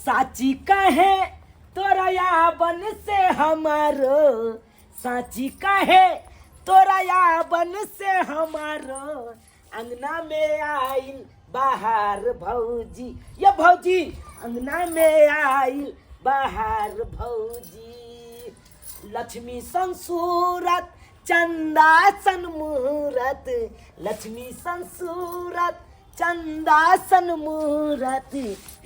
साची कहे तोरा याबन से हमारो, साची कहे तोरा याबन से हमारो, अंगना में आइल बाहर भौजी, ये भौजी अंगना में आइल बाहर भौजी। लक्ष्मी संसूरत चंदा सन मूरत, लक्ष्मी संसूरत चंदा सन मूरत,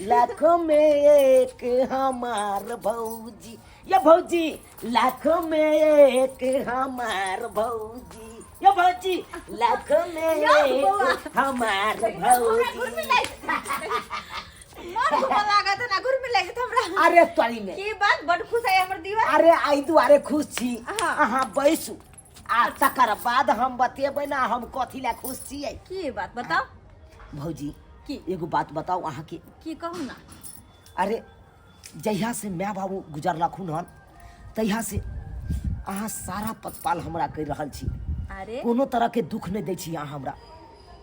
लाखों में एक हमार भौजी, ये भौजी लाखों में एक हमार भौजी, ये भौजी लाखों में एक हमार भौजी। अरे तोरी में की बात बड़ खुश है हमर दीवार। अरे आई दुआरे खुश छी अहाँ बैसू आ तकर बाद हम बतेबै ना हम कथी ला खुश छियै। की बात बताओ भौजी की एगो बात बताओ अहाँ के। की कहू ना। अरे जहिया से माय बाबू गुजरलखुन हन तहिया से अहाँ सारा पतपाल हमरा कर रहल छी, अरे कोनो तरह के दुख नहीं दै छी अहाँ हमरा।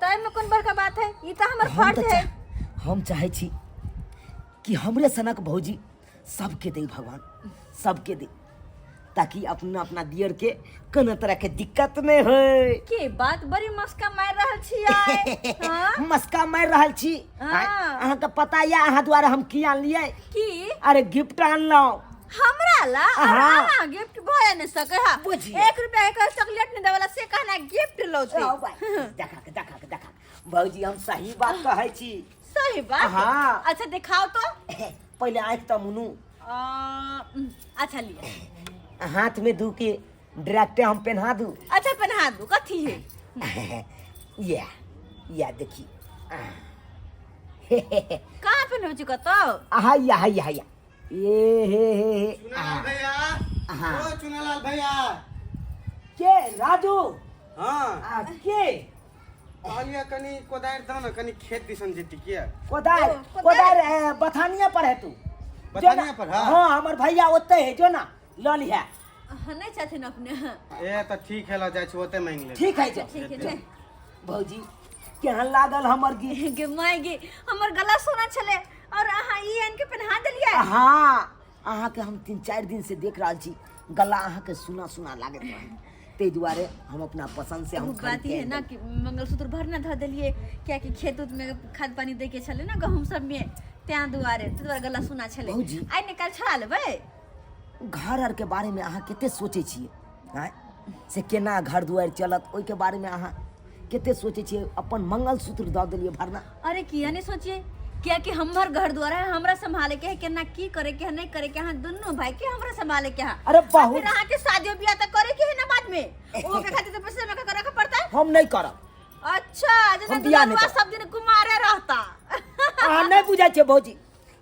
तय में कौन बड़का बात है, ई त हमर फर्ज है। हम चाहे छी कि हमरे सनक भौजी सबके दे भगवान, सबके दे, ताकि अपना अपना दियर के कोनो तरह के दिक्कत नहीं होय। की बात बड़ी मस्का मार रहल छी हां मस्का मार रहल छी। अहाँ के पता या अहाँ द्वारा हम की आनलिए? की? अरे गिफ्ट आनलौ हमरा ला। हां गिफ्ट भय न सके हा। 1 रुपया के चॉकलेट नहीं देवाला से कहना गिफ्ट लो छे। देखा भौजी हम सही बात कहै छी। सही बात? हाँ। अच्छा दिखाओ तो। पहले आँख तो मुनू। अच्छा लिया हाथ में दू के डायरेक्ट हम पहना दूं। अच्छा पहना दूं। कथी है? या देखी कहाँ पे हो चुका तो? या ये हे चुनालाल भैया। ओ चुनालाल भैया के राजू। हाँ के कहलिया कनी कोदार दो ना, कनी खेत दिसन जेती के। कोदार बथानिया पर है तू। बथानिया पर? हाँ हमर भैया ओते है जो ना ल लिया। नहीं चाहते न अपने। ए तो ठीक है ला जाय छी ओते मांग ले। ठीक है जो। ठीक है ले। भौजी केहन लागल हमर गी? गे माय गे हमर गला सोना छले और अहाँ ई एन के पहना देलिए। हाँ अहाँ के हम 3-4 दिन से देख रहल छी, गला अहाँ के सुना सुना लागत रहे, ते दुआरे हम अपना पसंद से हम बात ये है ना कि मंगलसूत्र भरना ध देलिए, क्या कि खेत उत में खाद पानी दे के छले ना गहूम सब में, त्या दुआरे गला सुना छले। आई निकाल छड़ा लेबै। घर आर के बारे में अहाँ केते सोचे छिए? हैं से केना घर दुआर चलत ओइ के बारे में अहाँ केते सोचे छिए? अपन मंगलसूत्र द देलिए भरना। अरे किया नहीं सोचिए, क्या कि हमर घर द्वारा है, हमरा संभाले के है, केना की करे के है नहीं करे के है, दोनों भाई के हमरा संभाले के है। अरे बहुत फिर अहाँ के शादी ब्याह तक करे के है ना बाद में, ओ के खातिर तो पैसे में का रखा पड़ता है। हम नहीं करब। अच्छा जैसे दुल्हनवा सब दिन कुमारे रहता। अहाँ नहीं बुझाई छे भौजी,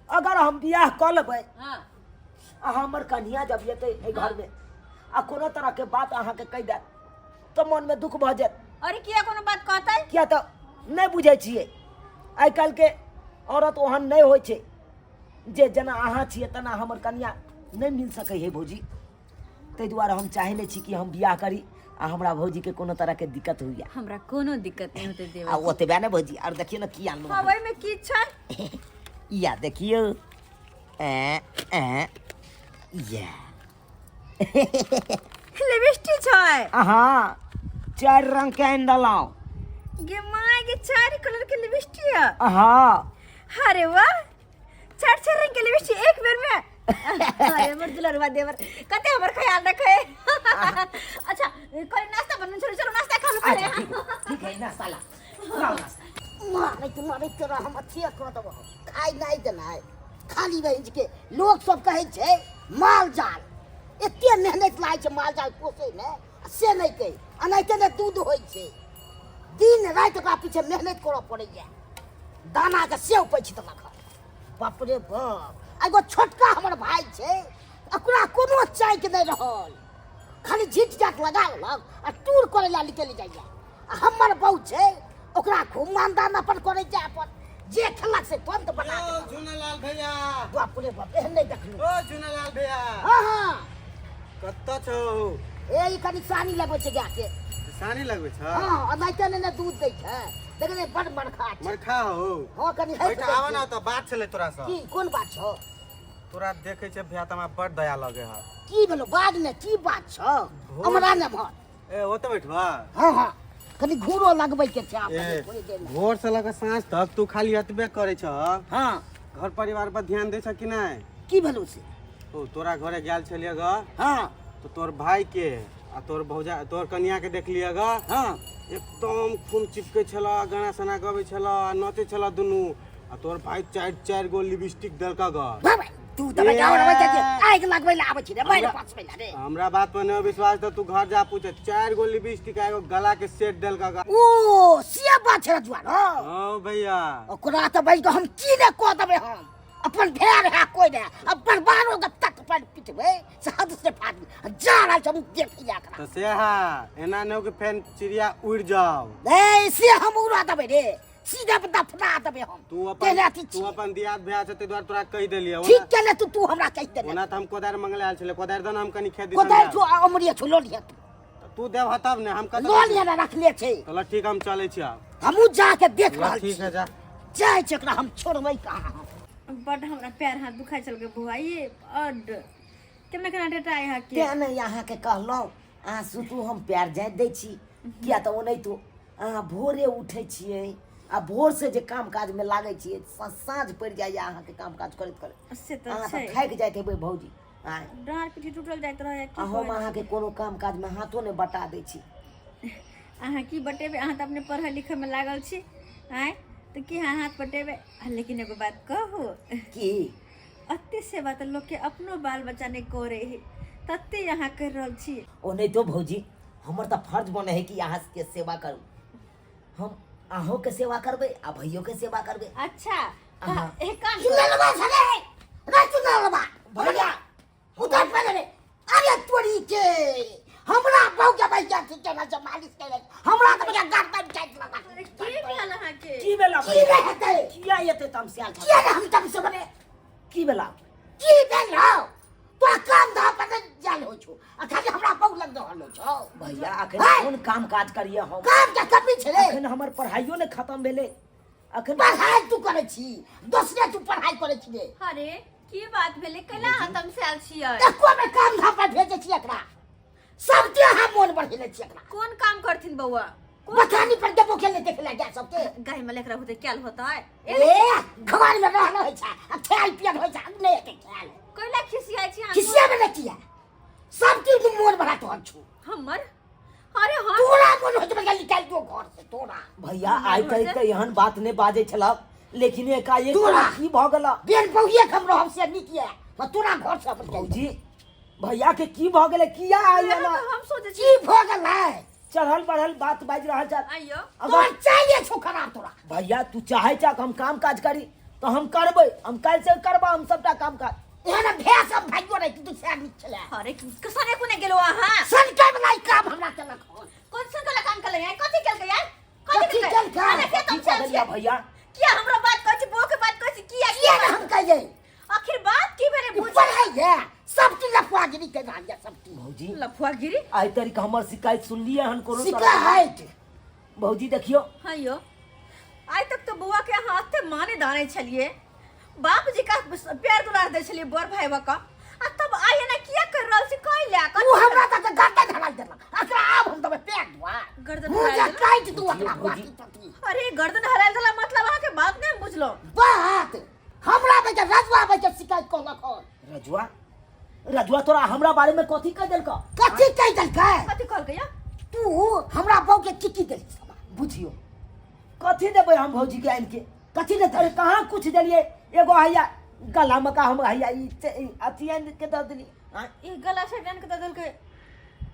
अगर हम बियाह कर लेबै हां हमर कन्या जब येते ए घर में आ कोनो तरह के बात अहाँ के कह दे तो मन में दुख भ जात। अरे किया कोनो बात कहता है? किया तो नहीं बुझे छिए, आइ काल के औरत ओहन नहीं होय छे जे जना अहाँ छिए तना हमर कन्या नहीं मिल सकै है भौजी। ते दुआरे हम चाहले छी कि हम बियाह करी आ हमरा भौजी के कोनो तरह के दिक्कत होइया। हमरा कोनो दिक्कत नहीं होते देवा। आ ओतबे ने भौजी और देखियो ना की आनलो। हां वही में की छै? या देखियो या लिपस्टिक छै। हाँ 4 रंग के आनलाओ। गे माय गे 4 कलर के लिपस्टिक है। हाँ अरे वाह 4 रंग के लिपस्टिक एक बेर में। अरे मोर दुलरवा देवर कते हमर ख्याल रखे। अच्छा कोई नाश्ता बन चलो नाश्ता खा लो पहले। ठीक है नाश्ता ला लाओ नाश्ता। मारे तोरा हम अच्छी कर दबो, खाई नहीं देना है खाली रह के। लोग सब कहे छे माल जाल एते मेहनत लागे छे माल जाल पोसे ने से नहीं कहे अनाइते ने दूध होय छे, दिन रात ओकरा पीछे मेहनत करऽ पड़ैया, दाना के सेव पैछ देलक। बाप रे बाप एगो छोटका हमर भाई छे ओकरा कोनो चाय के नहीं रहल, खाली झिट जाट लगा लेलक आ टूर करे ला निकल जाइया। हमर बहू छे ओकरा खूब मानदान अपन करे जा, अपन जे खेलक से तुरंत बना ओ दे। चुनालाल भैया। बाप रे बाप एहन नहीं देखलू। ओ चुनालाल भैया हां कत्ता छौ? ए ई कनी सानी लगबै छै गा के। सानी लगबै छ? हां अनाइते ने दूध दै छै देखने बड़ मरखा छै मरखा हो हां कनी है बैठा आवा ना तो बात चले तोरा से की कोन बात छ तोरा देखे छे भैया तमा बड़ दया लगे है की भेलो बाद ने की बात छ हमरा ने भर ए ओते बैठवा हां हां कनी घूरो लगबै के छै आप ए थोड़ी देर में भोर से लगे सांझ तक तू खाली हतबे करे छ हां घर परिवार पर ध्यान दे छ कि नहीं की भेलो से ओ तोरा घरे गेल छलिए ग हां तो तोर भाई के आ तोर भौजा तोर कन्या के देख लिया ग हां एकदम खून चिपके छला गाना सना गवे छला नाचे छला दुनु आ तोर भाई चार गो लिपस्टिक देलका ग बाबा तू त बेटा और बच्चा के आइग लगबै ला आबै छी रे बैठ पास पहिला रे हमरा बात पर न विश्वास त तू घर जा पूछे 4 गो लिपस्टिक आ एगो गला के सेट देलका ग ओ सिया बात छै जुआन हो हां भैया ओकरा त बैठ हम की ने को देबै हम अपन भेड़ है कोई ने अपन बारो के तक पर पिटबै साथ से फाड़ जा रहा हम देख लिया करा तो से हा एना न के फैन चिड़िया उड़ जाओ ए से हम उड़ा देबै रे सीधा पता फटा देबै हम तू अपन दियाद भैया से ते द्वार तोरा कह देलिए ठीक केले तू हमरा कह दे ओना त हम कोदार मंगले आल छले कोदार दन हम कनी खेत दिस कोदार जो अमरिया छलो लिया तू देव हतब ने हम कत लो लिया ना रख ले छै चलो ठीक हम चले छी हमू जाके देख रहल छी ठीक है जा जाय चकरा हम छोड़बै कहां बड हमरा पैर हाथ दुखाई चल गए बुआ ये अड केना केना डेटा आइ हा के क्या नहीं यहाँ के कहलौं अहाँ सुतू हम प्यार जाय दै छी किया तऽ ओ नहीं तो अहाँ भोरे उठै छियै आ भोर से जे काम काज में लागै छियै साँझ पड़ि जाइए अहाँ के काम काज करैत करैत से त अहाँ छै तऽ थाकि जाइत हेबै भौजी आय डाँर पीठी टूटल जाइत रहे आ हम अहाँ के कोनो काम काज में हाथो नहीं बटा दै छी अहाँ की बटेबे अहाँ त अपने पढ़े लिखे में लागल छी आय तो की हाँ हाथ बटेबे लेकिन एगो बात कहू की अत्ते सेवा तो लोग के अपनो बाल बच्चा नहीं करे है तत्ते यहाँ कर रहल छी ओ नहीं तो भौजी हमर तऽ फर्ज बने है कि अहाँ के सेवा करू हम अहों के सेवा करबै आ भैयो के सेवा करबै अच्छा अहाँ। एक काम सुनलबा छले रे सुनलबा भैया उधर पे रे अरे तोरी के हमरा बहु के भाई क्या ठीक है ना जब मालिश करे हमरा तो मेरा गाट पर जाइत लगा की भेल अहाँ के की भेला की रहते किया एते तमस्या किया हम तब से बने की भेला की भेल हो तो काम धा पर जाल हो छु आ खाली हमरा बहु लग रहल छौ भैया अखन कोन काम काज करिए हम काम के कमी छले अखन हमर पढ़ाइयो ने खत्म भेले अखन पढ़ाई तू करे छी दोसरे तू पढ़ाई करे छी रे अरे की बात भेले केना खत्म से आल छियै एको में काम धा पर भेजे छी एकरा सब के हम मोन बढ़ेले छी एकरा कोन काम करथिन बउआ बथानी पर देबो खेले देख ले जा सबके गाय में लेकरा होते क्या होता है ए घर में रहना होय छै आ खेल पियन होय छै नहीं के खेल कोइला खिसियाइ छी अहाँ किसिया में नहीं किया सब चीज में मोन बढ़ा तो छु हमर अरे हाँ तोरा मोन होय छै निकाल दो घर से तोरा भैया आइ तक तऽ एहन बात नहि बाजै छला लेकिन एकाएक तोरा। की भऽ गेला बेन बहुए हम रहम से नहीं किया मैं तोरा घर से अपन जाऊ भौजी भैया के की भऽ गेलै किया आइए ना हम सोचे छी की भ गेलै चढ़ल बढ़ल बात बाज रहल छ आइयो तोर चाहिए छु खराब तोरा भैया तू चाहे छ हम काम काज करी तो हम करबै हम काल्हि से करबा हम सबटा काम काज एहन भेस हम भाइयो नहीं तू से आदमी चले अरे कसने कोने गेलो अहाँ सन के वाला काम हमरा चलक हो कोन सन वाला काम करले यार कथि केलकै यार कथी केलकै? अरे के तुम की भैया भैया किया हमरा बात कहै छी बो के बात कहै छी किया किया ना हम कहिए आखिर बात की भेले बुझ पढ़ाई है सब चीज लफुआगिरी के जान जा सब चीज भौजी लफुआगिरी आइ तक हमर शिकायत सुनलिए हन कोनो शिकायत भौजी देखियो हाँ यो आज तक तो बुआ के हाथ माने दाने छलिए बाप जी का प्यार दुलार दे छलिए बड़ भाईवा का आ तब आइए ना किया कर रहल छी कहि ला तू हमरा तक गर्दन धराल देला अकरा आब हम तबे पेट दुआ गर्दन मुझे हरायल काट तू अकरा जी, बाकी तकी अरे गर्दन हरायल दला मतलब अहाँ के बात नहीं बुझलो बात हमरा बे के रजवा बे के शिकायत कोलक हो रजुआ रजुआ तोरा हमरा बारे में कथी कह देलका कथी कह देलकै कथि कहलकै या तू हमरा बहू के की देली बुझियो कथी देबै हम भौजी के आनि के कथी ने अरे कहाँ कुछ देलिए एगो हैया गला में का हम हैया अथी आनि के दऽ देली ई गला से डान के दे देलकै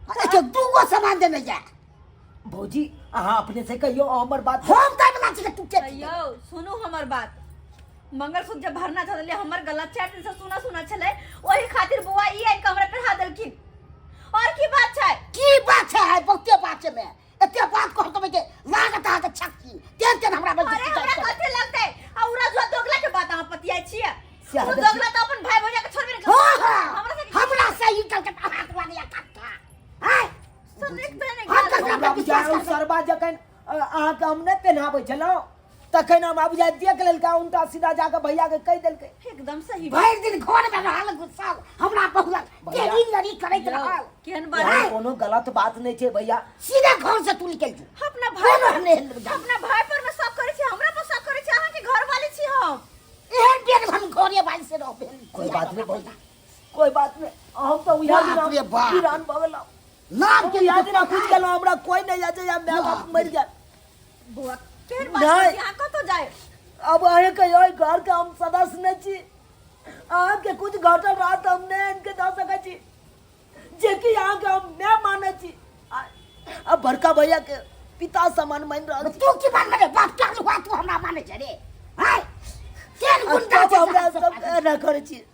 अच्छा दूगो सामान देने जा भौजी अहाँ अपने से कहियो हमर बात हम तय बना छी तू के अयो सुनू हमर बात मंगलसूत्र जब भरना था हमर गला चार दिन से सुना सुना चले वही खातिर बुआ ई आई कमरे पे हाथ देलखिन और की बात है की बात है बहुते बात है में एते बात कह तबे के लागत है के छक्की तेन हमरा बल अरे हमरा कथि लगतै औरा जो दोगला के बात अहाँ पतिया छियै से वो देखिए। दोगला तो अपन भाई भौजा के छोड़बे नहीं हां करता हमरा से ही कल के हाथ वाली कट्टा है सुन एक तो नहीं हम गाल। तो हमरा बुझायल सरबा जखन अहाँके हम नहि पहनाबै छलहुँ तखन हम आबि जाए देख लेलकै उल्टा सीधा जाके भैया के कहि देलकै। एकदम सही भरि दिन घर में रहल गुस्सा हमरा बहुला तेरी लड़ी करैत रहल। केहन भाई, बात कोनो गलत बात नहीं छे भैया। सीधा घर से तू निकल जो। अपना भाई कोनो हमने अपना भाई पर में शक करे छी, हमरा पर शक करे छी, अहाँ के घर वाले छी हम। एहन बेर हम घरे बाइल से रहबे। कोई बात नहीं भैया, कोई बात नहीं। हम तो उया बाप रे दिन बाप। वीरान भगला नाम के याद ना कुछ गेलो हमरा कोई नहीं याद है, मैं बाप मर गया। बुआ केहन बात नहीं। करे छी, अहाँ कतो जाए? अब अहे के यही घर के हम सदस्य नहीं छी। आपके कुछ घटल रहा तो हमने इनके दे सके छी जे कि यहाँ के हम मैं माने छी। अब बड़का भैया के पिता समान मान रहा छी। तू की मान मेरे बाप का हुआ तू हमरा माने छे रे। हाय केन गुंडा अब छे हमरा सब सब न करे छी।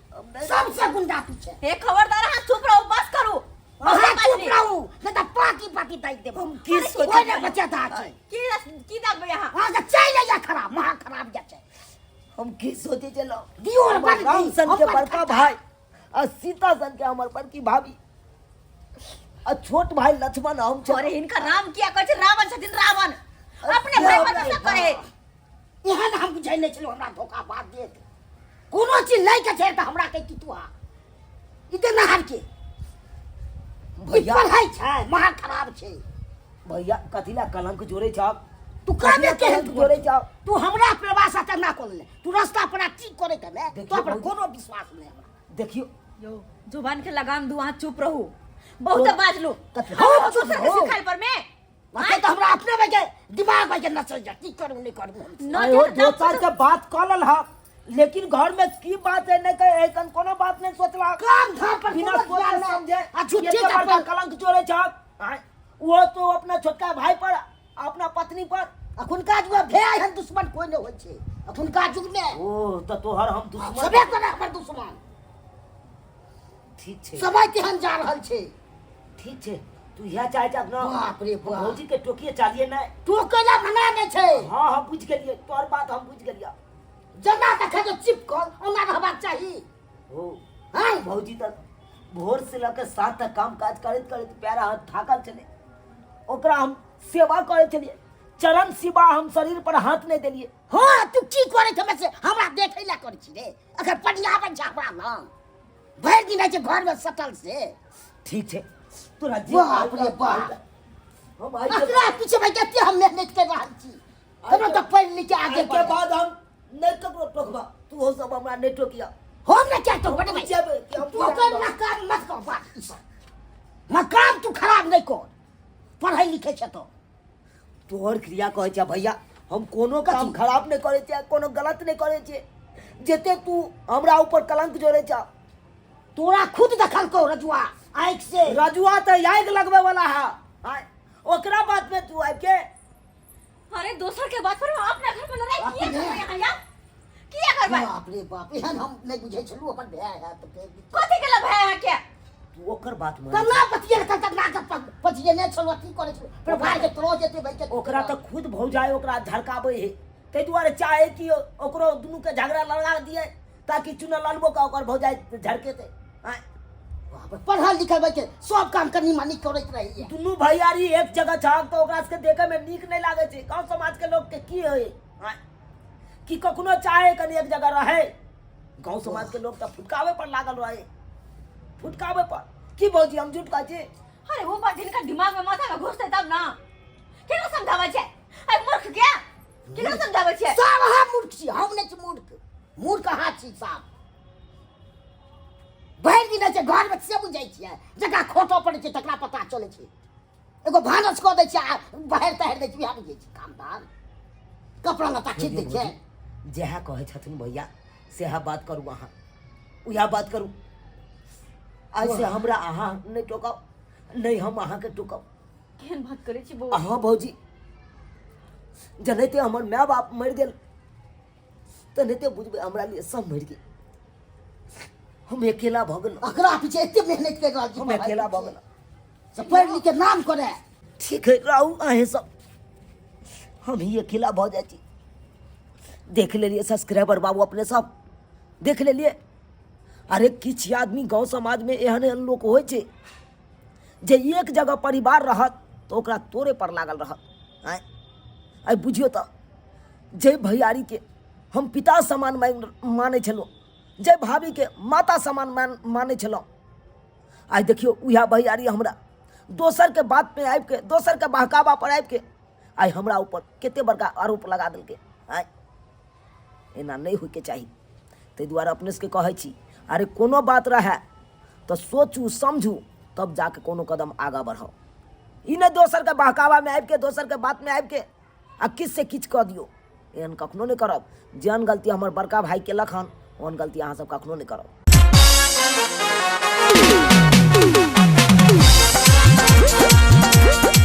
सबसे गुंडा तू छे। हे खबरदार, अहाँ चुप रहो, बस करू। अहाँ चुप रहू नहीं तो पाकी ताक देब। हम की सोचे कोई नहीं बचा था छे। की दाब यहाँ? हां तो चल जा खराब महा खराब जा छे। हम की सोचे चलो दियो और बन राम सन के हम बड़का भाई और सीता सन के हमार बड़की भाभी और छोट भाई लक्ष्मण हम छे। अरे इनका नाम किया कहै छै? रावण छथिन, रावण। अपने भाई पर शक करे। एहन हम बुझै नहीं छलो हमरा धोखा बात देत। कोनो चीज नहीं के छे त हमरा कह कि तू आ इतना हार के भैया पढ़ाई छे महा खराब छे। भैया कथिला कलंक जोड़े छाप तू कामे के जोड़े छाप। तू हमरा प्रवास त ना कोल ले तू रास्ता पर ठीक करे त ने देखियो तो पर बहुत- कोनो विश्वास नहीं हमरा। देखियो यो जुबान के लगाम दू, अहाँ चुप रहू। बहुत बाज लो। कथी- हाँ, हम चुप दूसरे के रहो। सिखाई पर में मतलब तो हमरा अपने में के दिमाग में के नचल जा की करू नहीं करू। न वो जे दो चार के बात कॉलल हा लेकिन घर में की बात है नहीं कहे ऐसन कोनो बात नहीं सोचला। काम धाम पर बिना कोनो सोचे ज्ञान नहीं। समझे आ झूठे ये तो बड़का जापन कलंक जोड़े छाप। वो तो अपना छोटका भाई पर अपना पत्नी पर। अखुनका जुग में भे हन दुश्मन कोई नहीं होय छे। अखुनका जुग में ओ तो तोहर हम दुश्मन सबे करे हमर दुश्मन। ठीक छे समय केहन जा रहल छे। ठीक छे तू यह चाहे जा ना बाप रे बाप। भौजी के टोकिए चालिए ना। तू केना मना नहीं छे। हाँ हम बुझ गेलिए तोहर बात हम बुझ गेलिया। जना देखे जो चिपकल ओना रहबाक चाही। ओ हां भौजी तक भोर से लेकर 7 तक काम काज करत करत पैरा हाथ थाकल चले। ओकरा हम सेवा करे चलिए चरण सिवा हम शरीर पर हाथ नहीं देलिए। हां तू की करे छे में से हमरा देखै ला कर छी रे। अगर पढ़ियाबे जा हमरा ना भर दिन जे घर में सटल से ठीक छे तोरा जी बाप रे बाप। हम आई एकरा पीछे में कते हम मेहनत कर रहल छी। हम तो पढ़ लिख के आगे के बढ़। बाद हम नहीं ककरो टोकबा तू हो सब हमरा नहीं टोकिया। हम ना क्या तो बड़े भाई जेबे कि हम तू कर मकान मत कर बात। मकान तू खराब नहीं कर। पढ़ाई लिखे छ तो तोहर क्रिया कहे छे भैया हम कोनो काम कथी? खराब नहीं करे छे कोनो गलत नहीं करे छे। जेते तू हमरा ऊपर कलंक जोड़े छा। तोरा खुद दखल को रजुआ आंख से रजुआ तो आग लगवे वाला है। आय, ओकरा बात में तू आके अरे दूसर के बात पर अपने घर में लड़ाई किया अपने- कर यहाँ या किया कर भाई? बाप रे बाप एहन हम नहीं बुझे छलू अपन भैया है तो के कथी के लब है यहाँ के? तू ओकर बात में कला पतिये कर तक ना कर पतिये ने छलू की करे छलू पर भाई के तरो जेते भाई के ओकरा तो खुद भौजाए ओकरा झड़कावे है ते दुआरे चाहे कि ओकरो दुनू के झगड़ा लगा दिए ताकि चुना लालबो का ओकर भौजाए झड़के ते। आय, पढ़ल लिखल भाई के सब काम करनी मानी करत रही है। दुनू भैयारी एक जगह छाक तो ओकरा से देखे में नीक नहीं लागे छे। गांव समाज के लोग के की होय आय, कि कखनो चाहे कनी एक जगह रहे। गांव समाज के लोग तो फुटकावे पर लागल रहे। फुटकावे पर की भौजी हम झूठ कहै छे। अरे वो बात जिनका दिमाग में माथा में घुसते तब ना केना समझावे छे? अरे मूर्ख क्या केना समझावे छे? सब हम मूर्ख छी हम नहीं छी मूर्ख। मूर्ख कहाँ छी साहब। भर दिन जे घर में से बुझै छियै जकरा खोटो पड़े छै तकरा पता चले छै। एगो भानस कऽ दै छै आ बाहर तहर दै छै बिहार बुझै छै कामदार कपड़ा लत्ता खींच दै छै। जेहा कहे छथिन भैया सेहा बात करू अहाँ उहा बात करू। आज से हमरा अहाँ नहीं टोकब नहीं हम अहाँ के टोकब। केहन बात करे छी बो? अहाँ भौजी जनते हमर माय बाप मर गेल तनते बुझबे हमरा लिए सब मर गेल। हम अकेला भ गेल। अकरा पीछे एते मेहनत कर रहल छी हम अकेला भ गेल। सब पढ़ लिख के नाम करे। ठीक है रहू अहें सब हम ही अकेला भ जाए छी। देख लेलिए सब्सक्राइबर बाबू अपने सब देख लेलिए। अरे किछ आदमी गांव समाज में एहन एहन लोग होइ छै जे एक जगह परिवार रहत तो ओकरा तोरे पर लागल रहत। आय आई बुझियो तो जय भैयारी के हम पिता समान माने छलहुँ, जय भाभी के माता समान माने छलहुँ। आई देखियो उह भैयारी हमरा दोसर के बात पे आबि के, दोसर के बहकावा पर आबि के आई हमरा ऊपर कते बड़का आरोप लगा देलकै। आइ एना नहीं होइके चाही। ताहि दुआरे अपने सबके कहै छी, अरे कोनो बात रहे तो सोचू समझू तब जाके कोनो कदम आगा बढ़ाओ। ई नहीं दोसर के बहकावा में आबि के, दोसर के बात में आबि के आ किछ से किछ कह दियो। एहन कखनो नहीं करब। जेहन गलती हमर बड़का भाई केलक हन ओहन गलती अहाँ सब कखनो नहीं करब।